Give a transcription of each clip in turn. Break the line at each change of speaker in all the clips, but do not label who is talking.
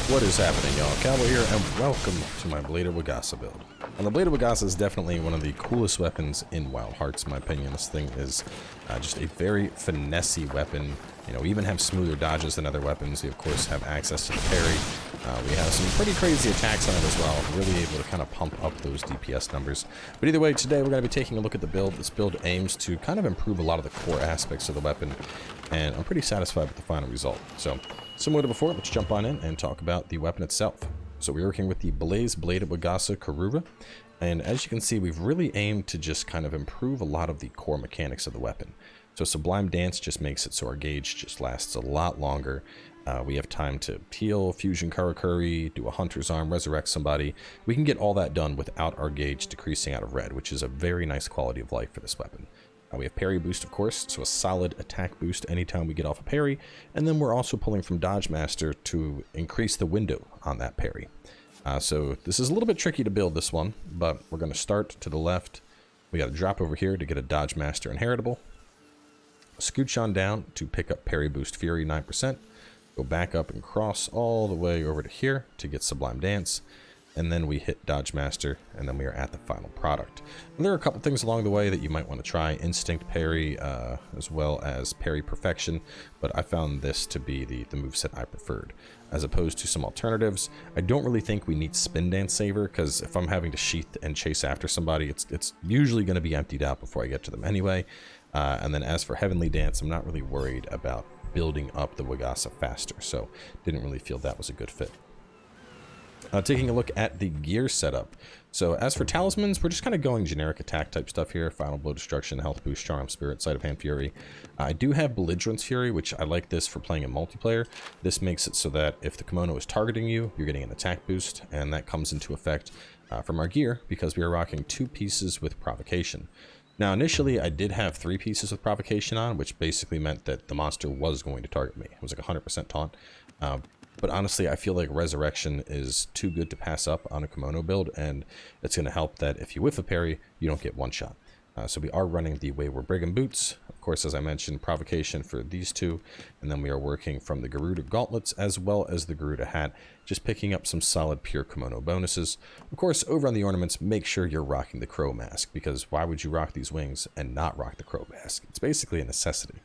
What is happening, y'all? Cowboy here, and welcome to my Bladed Wagasa build. And the Bladed Wagasa is definitely one of the coolest weapons in Wild Hearts, in my opinion. This thing is just a very finessey weapon. You know, we even have smoother dodges than other weapons. We, of course, have access to the parry. We have some pretty crazy attacks on it as well. Really able to kind of pump up those DPS numbers. But either way, today we're going to be taking a look at the build. This build aims to kind of improve a lot of the core aspects of the weapon, and I'm pretty satisfied with the final result. So, similar to before, let's jump on in and talk about the weapon itself. So we're working with the Bladed Wagasa Karura, and as you can see, we've really aimed to just kind of improve a lot of the core mechanics of the weapon. So Sublime Dance just makes it so our gauge just lasts a lot longer. We have time to heal, fusion Karakuri, do a hunter's arm, resurrect somebody. We can get all that done without our gauge decreasing out of red, which is a very nice quality of life for this weapon. We have parry boost, of course, so a solid attack boost anytime we get off a parry, and then we're also pulling from Dodge Master to increase the window on that parry. So this is a little bit tricky to build this one, but we're going to start to the left. We got to drop over here to get a Dodge Master inheritable. Scooch on down to pick up parry boost Fury 9%. Go back up and cross all the way over to here to get Sublime Dance. And then we hit Dodge Master, and then we are at the final product. And there are a couple things along the way that you might want to try. Instinct Parry, as well as Parry Perfection, but I found this to be the moveset I preferred. As opposed to some alternatives, I don't really think we need Spin Dance Saver, because if I'm having to sheath and chase after somebody, it's usually going to be emptied out before I get to them anyway. And then as for Heavenly Dance, I'm not really worried about building up the Wagasa faster, so didn't really feel that was a good fit. Taking a look at the gear setup. So as for talismans, we're just kind of going generic attack type stuff here. Final Blow, Destruction, Health Boost, Charm, Spirit, Sleight of Hand, Fury. I do have Belligerence Fury, which I like this for playing in multiplayer. This makes it so that if the Kemono is targeting you, you're getting an attack boost, and that comes into effect from our gear because we are rocking 2 pieces with Provocation. Now initially I did have 3 pieces with Provocation on, which basically meant that the monster was going to target me. It was like 100% taunt. But honestly, I feel like Resurrection is too good to pass up on a Kemono build, and it's going to help that if you whiff a parry, you don't get one shot. So we are running the Wayward Brigand Boots. Of course, as I mentioned, Provocation for these 2, and then we are working from the Garuda Gauntlets as well as the Garuda Hat, just picking up some solid pure Kemono bonuses. Of course, over on the ornaments, make sure you're rocking the Crow Mask, because why would you rock these wings and not rock the Crow Mask? It's basically a necessity.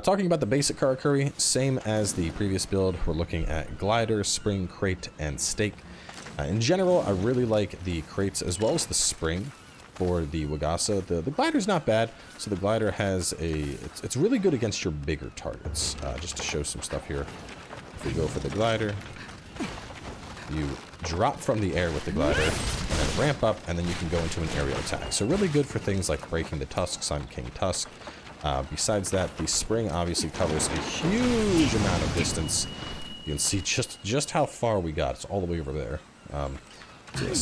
Talking about the basic Karakuri, same as the previous build, we're looking at Glider, Spring, Crate, and Stake. In general, I really like the crates as well as the spring for the Wagasa. The Glider's not bad, so the Glider has it's really good against your bigger targets. Just to show some stuff here, if we go for the Glider, you drop from the air with the Glider, and then ramp up, and then you can go into an aerial attack. So really good for things like breaking the tusks on Kingtusk. Besides that, the spring obviously covers a huge amount of distance. You can see just how far we got. It's all the way over there. So yeah,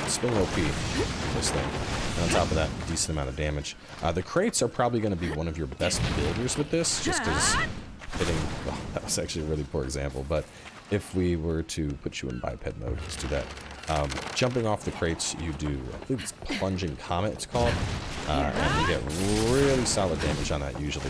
spring OP, this thing. And on top of that, decent amount of damage. The crates are probably going to be one of your best builders with this, just because hitting... Well, that was actually a really poor example, but if we were to put you in biped mode, let's do that. Jumping off the crates, you do, I believe it's Plunging Comet, it's called, and you get really solid damage on that usually,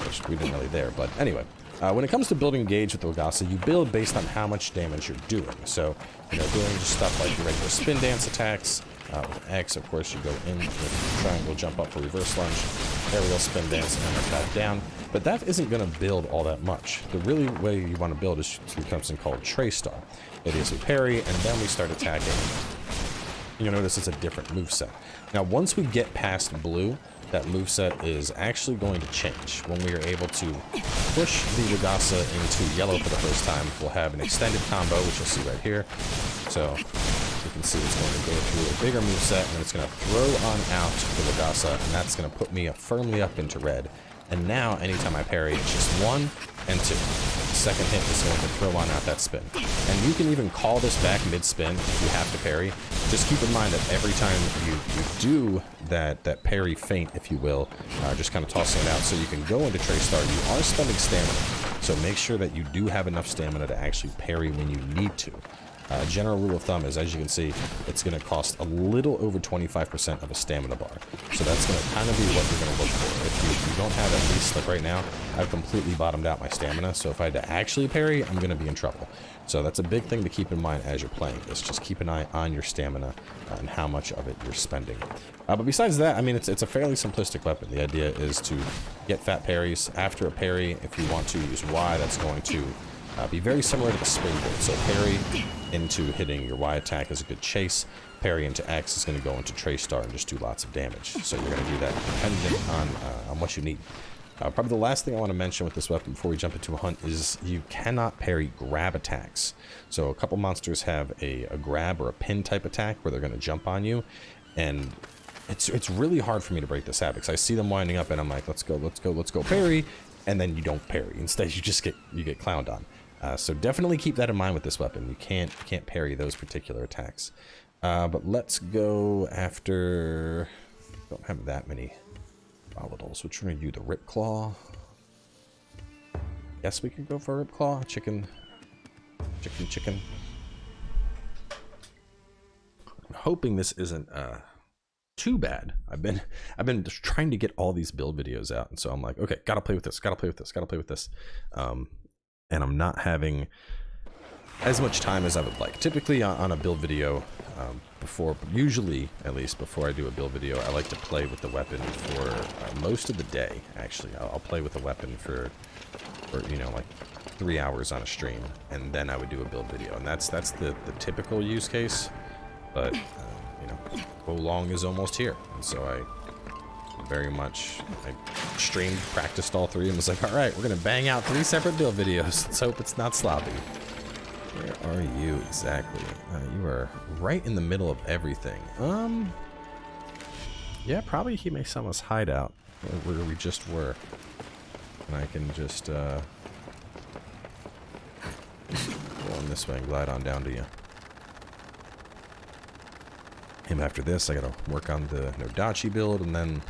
which we didn't really there, but anyway. When it comes to building gauge with the Wagasa, you build based on how much damage you're doing. So, you know, doing just stuff like your regular spin dance attacks, with X, of course, you go in with triangle, jump up for reverse lunge, aerial spin dance, and then back down. But that isn't going to build all that much. The really way you want to build is through something called Tray Star. It is a parry, and then we start attacking. You'll notice it's a different moveset. Now, once we get past blue, that moveset is actually going to change. When we are able to push the Wagasa into yellow for the first time, we'll have an extended combo, which you'll see right here. So you can see it's going to go through a bigger moveset, and it's going to throw on out the Wagasa, and that's going to put me firmly up into red. And now, anytime I parry, it's just 1 and 2. Second hit is going to throw on out that spin. And you can even call this back mid-spin if you have to parry. Just keep in mind that every time you do that parry feint, if you will, just kind of tossing it out so you can go into Tray Star, you are spending stamina. So make sure that you do have enough stamina to actually parry when you need to. General rule of thumb is, as you can see, it's going to cost a little over 25% of a stamina bar. So that's going to kind of be what you're going to look for. If you don't have at least, like right now, I've completely bottomed out my stamina. So if I had to actually parry, I'm going to be in trouble. So that's a big thing to keep in mind as you're playing this. Just keep an eye on your stamina and how much of it you're spending. But besides that, I mean, it's a fairly simplistic weapon. The idea is to get fat parries. After a parry, if you want to use Y, that's going to be very similar to the springboard. So parry into hitting your Y attack is a good chase. Parry into X is going to go into Trace Star and just do lots of damage. So you're going to do that depending on what you need. Probably the last thing I want to mention with this weapon before we jump into a hunt is you cannot parry grab attacks. So a couple monsters have a grab or a pin type attack where they're going to jump on you, and it's really hard for me to break this habit because I see them winding up and I'm like, let's go parry, and then you don't parry. Instead, you just get clowned on. So definitely keep that in mind with this weapon. You can't parry those particular attacks. But let's go after. Don't have that many volatiles. Which one are you? The Rip Claw. Yes, we can go for a Rip Claw. Chicken. I'm hoping this isn't too bad. I've been just trying to get all these build videos out, and so I'm like, okay, gotta play with this. And I'm not having as much time as I would like. Typically on a build video, usually at least before I do a build video, I like to play with the weapon for most of the day. Actually, I'll play with the weapon for you know, like 3 hours on a stream, and then I would do a build video, and that's the typical use case. But you know, Wo Long is almost here, and so I streamed, practiced all three, and was like, all right, we're gonna bang out 3 separate build videos. Let's hope it's not sloppy. Where are you exactly? You are right in the middle of everything. Yeah, probably Hime-sama's hideout, where we just were. And I can just go on this way and glide on down to you. And after this, I gotta work on the Nodachi build, and then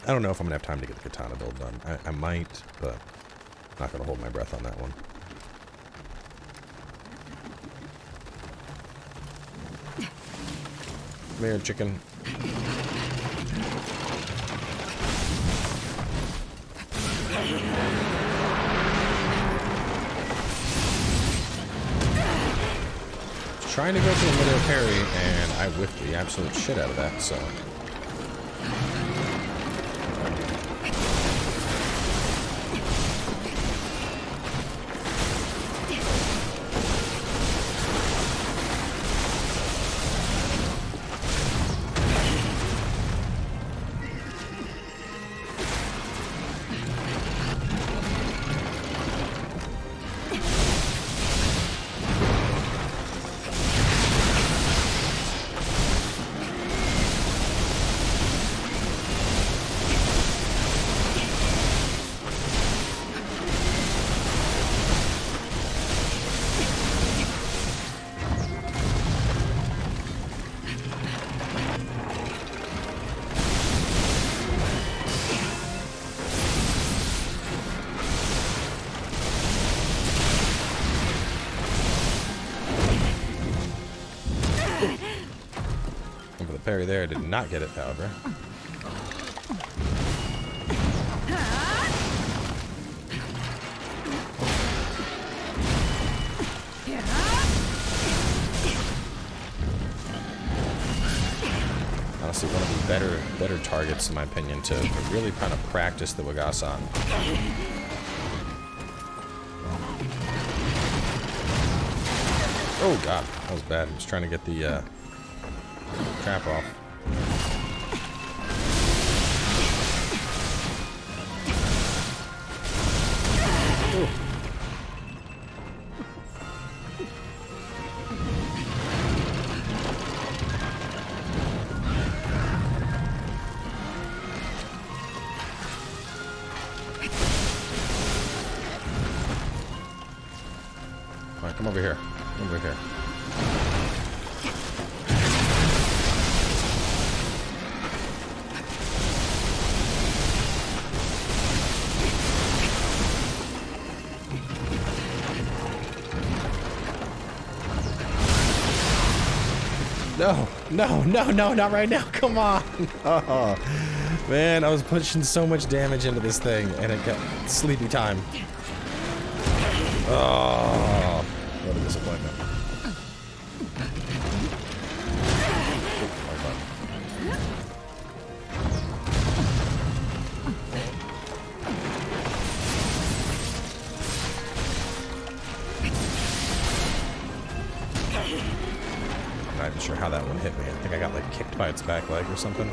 I don't know if I'm gonna have time to get the katana build done. I might, but I'm not gonna hold my breath on that one. Come here, chicken. Trying to go for the middle parry, and I whiffed the absolute shit out of that, so. Parry there, did not get it, however. Honestly, one of the better targets, in my opinion, to really kind of practice the Wagasa on. Oh god, that was bad. I was trying to get the trap off. Ooh. All right, come over here. Come over here. No, no, no, no, not right now. Come on. Oh, man, I was pushing so much damage into this thing, and it got sleepy time. Oh, what a disappointment. I'm not even sure how that one hit me. I think I got like kicked by its back leg or something.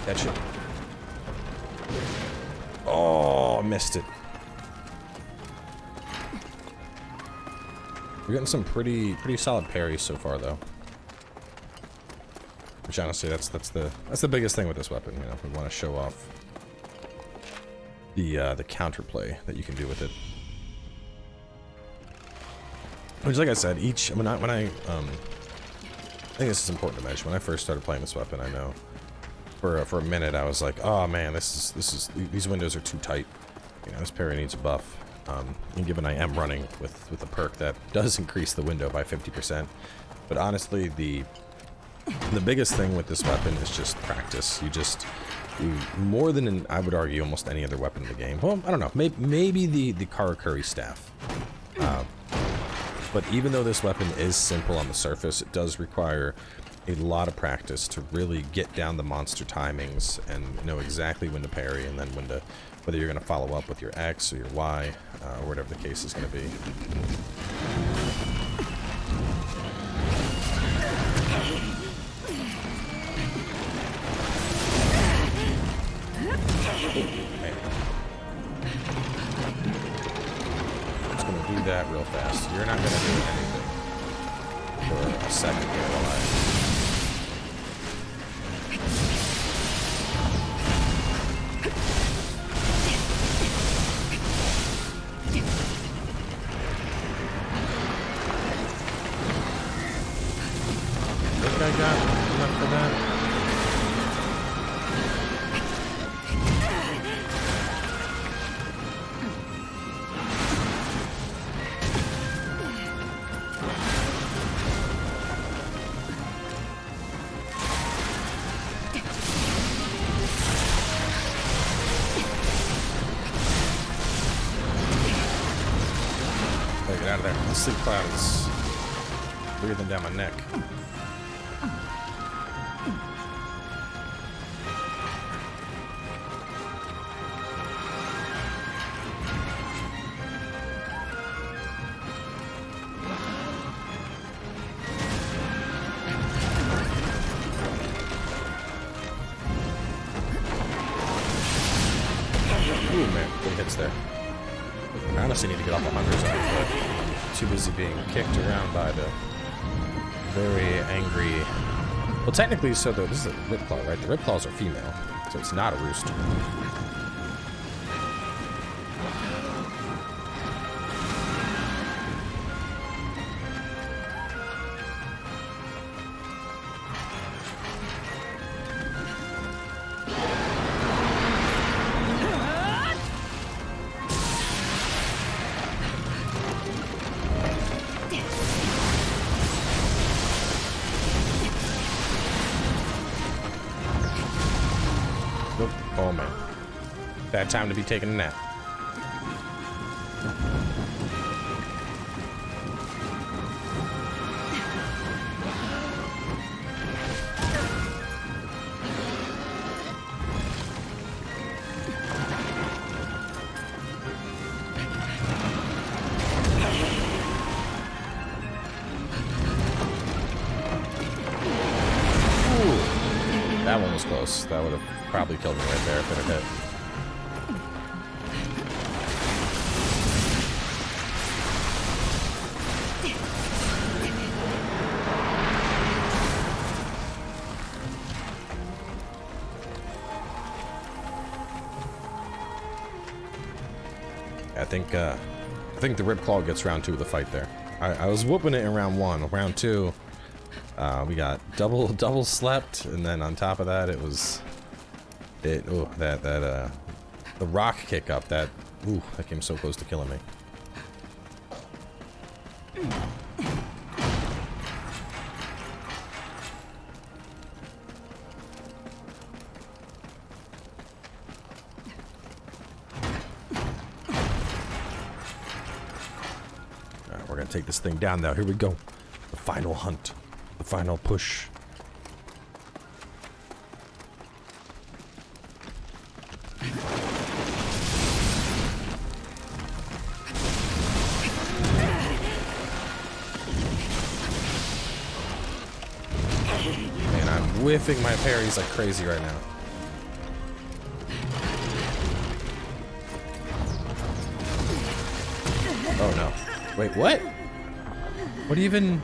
Catch it. Oh, I missed it. We're getting some pretty solid parries so far, though. Which honestly, that's the biggest thing with this weapon. You know, we want to show off the counterplay that you can do with it. Which, like I said, when I think this is important to mention. When I first started playing this weapon, I know for a minute I was like, oh man, these windows are too tight. You know, this parry needs a buff. And given I am running with a perk that does increase the window by 50%, but honestly, the biggest thing with this weapon is just practice. More than I would argue almost any other weapon in the game. Well, I don't know, maybe the Karakuri staff. But even though this weapon is simple on the surface, it does require a lot of practice to really get down the monster timings and know exactly when to parry and then whether you're going to follow up with your X or your Y, or whatever the case is going to be. Just going to do that real fast. You're not going to do anything for a second here while I... I got enough for that. Get out of there. The sleep cloud is breathing down my neck. Ooh, man, good hits there. I honestly need to get off the hunters out, but I'm too busy being kicked around by the very angry... Well, technically, so this is a Ripclaw, right? The Ripclaws are female, so it's not a rooster. Oh man. Bad time to be taking a nap. That one was close. That would have probably killed me right there if it had hit. I think the Ripclaw gets round 2 of the fight there. I was whooping it in round 1. Round 2, we got double slept, and then on top of that, it was the rock kick up. That came so close to killing me. We're gonna take this thing down now. Here we go. The final hunt. The final push. Man, I'm whiffing my parries like crazy right now. Oh no. Wait, what? What even...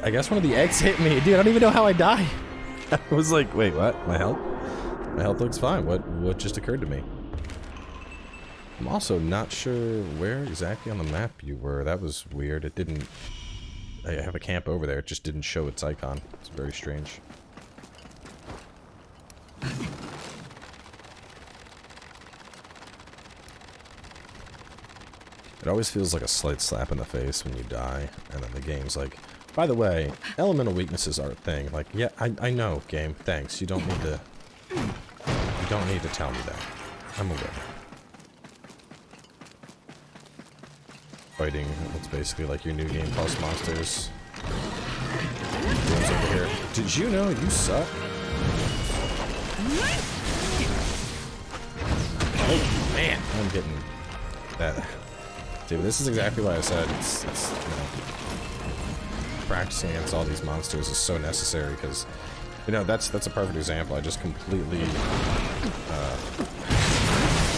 I guess one of the eggs hit me. Dude, I don't even know how I died. I was like, wait, what? My health? My health looks fine. What just occurred to me? I'm also not sure where exactly on the map you were. That was weird. It didn't... I have a camp over there. It just didn't show its icon. It's very strange. It always feels like a slight slap in the face when you die, and then the game's like, by the way, elemental weaknesses are a thing. Like, yeah, I know, game, thanks. You don't need to tell me that. I'm aware. Fighting, it's basically like your new game plus monsters. Games over here. Did you know you suck? Oh man, I'm getting that. Dude, this is exactly what I said. It's you know, practicing against all these monsters is so necessary because, you know, that's a perfect example. I just completely this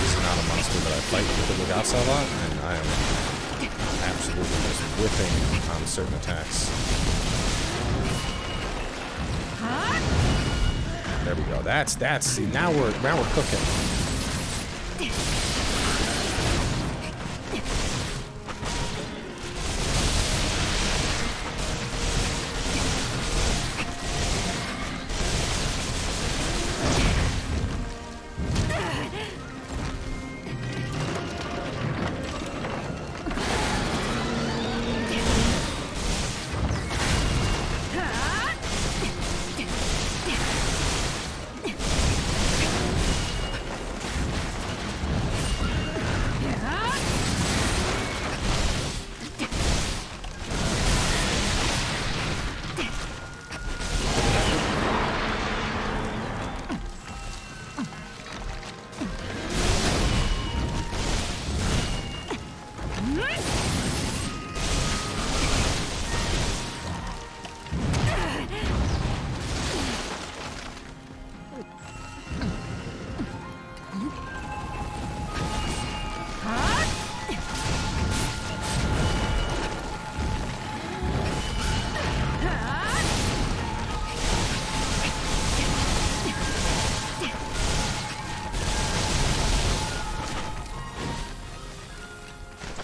is not a monster that I fight with the Wagasa a lot, and I am absolutely just whipping on certain attacks. There we go. That's see, now we're cooking.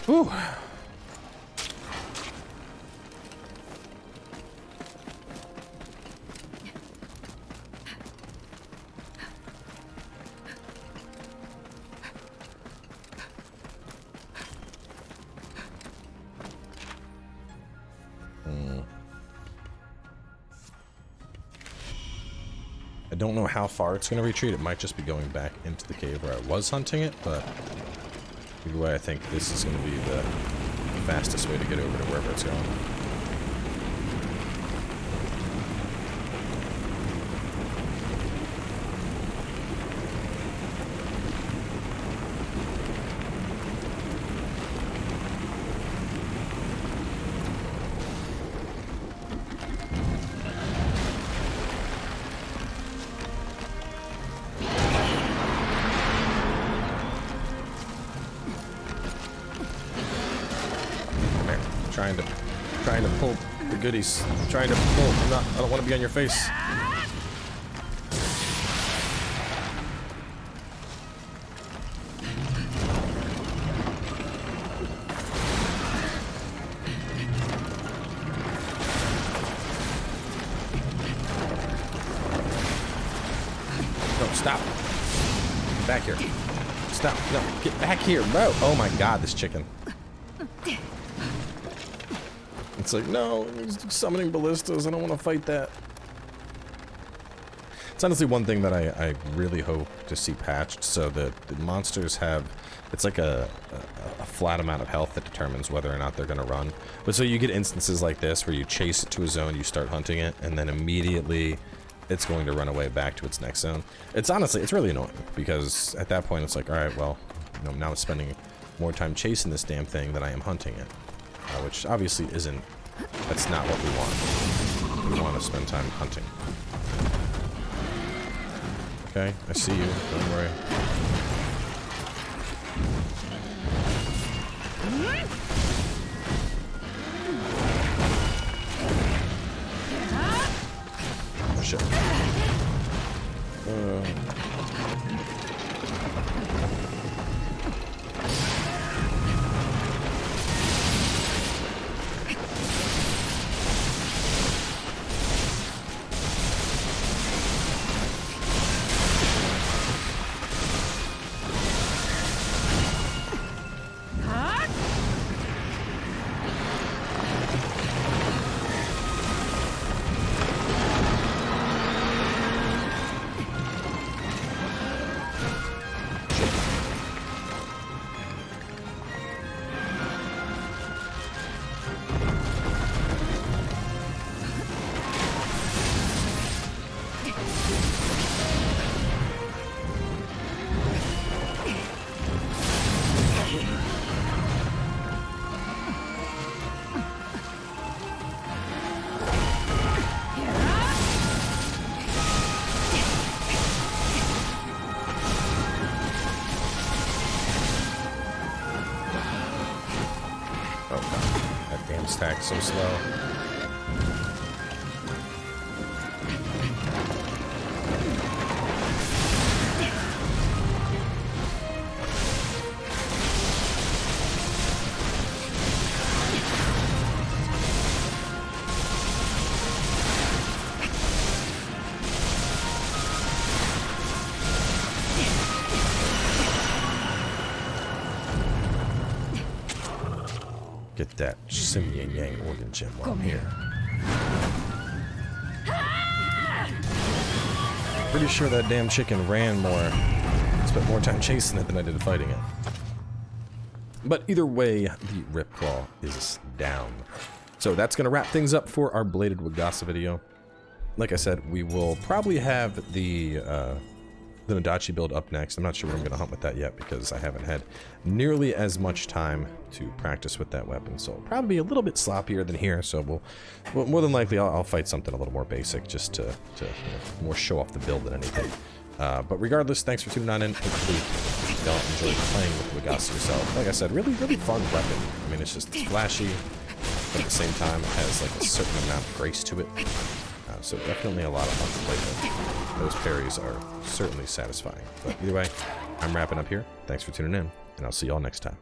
Whew. I don't know how far it's going to retreat. It might just be going back into the cave where I was hunting it, but either way, I think this is going to be the fastest way to get over to wherever it's going. Trying to pull the goodies. Trying to pull. I don't want to be on your face. stop. Back here. Stop. No, get back here, bro. Oh my god, this chicken. It's like, no, he's summoning ballistas. I don't want to fight that. It's honestly one thing that I really hope to see patched, so that the monsters have, it's like a flat amount of health that determines whether or not they're going to run. But so you get instances like this where you chase it to a zone, you start hunting it, and then immediately it's going to run away back to its next zone. It's honestly, it's really annoying, because at that point it's like, alright, well, you know, now I'm spending more time chasing this damn thing than I am hunting it. Which obviously isn't, that's not what we want. We want to spend time hunting. Okay, I see you. Don't worry. Oh, shit. Stack so slow. Get that Sim Yin Yang organ gem while I'm here. Pretty sure that damn chicken ran more, spent more time chasing it than I did fighting it. But either way, the Ripclaw is down. So that's going to wrap things up for our Bladed Wagasa video. Like I said, we will probably have the Nadachi build up next. I'm not sure what I'm going to hunt with that yet because I haven't had nearly as much time to practice with that weapon. So it'll probably be a little bit sloppier than here. So we'll more than likely I'll fight something a little more basic just to you know, more show off the build than anything. But regardless, thanks for tuning on in. Hopefully y'all enjoyed playing with Wagasa yourself. Like I said, really fun weapon. I mean, it's just flashy, but at the same time it has like a certain amount of grace to it. So definitely a lot of fun to play with. Those parries are certainly satisfying. But either way, I'm wrapping up here. Thanks for tuning in, and I'll see y'all next time.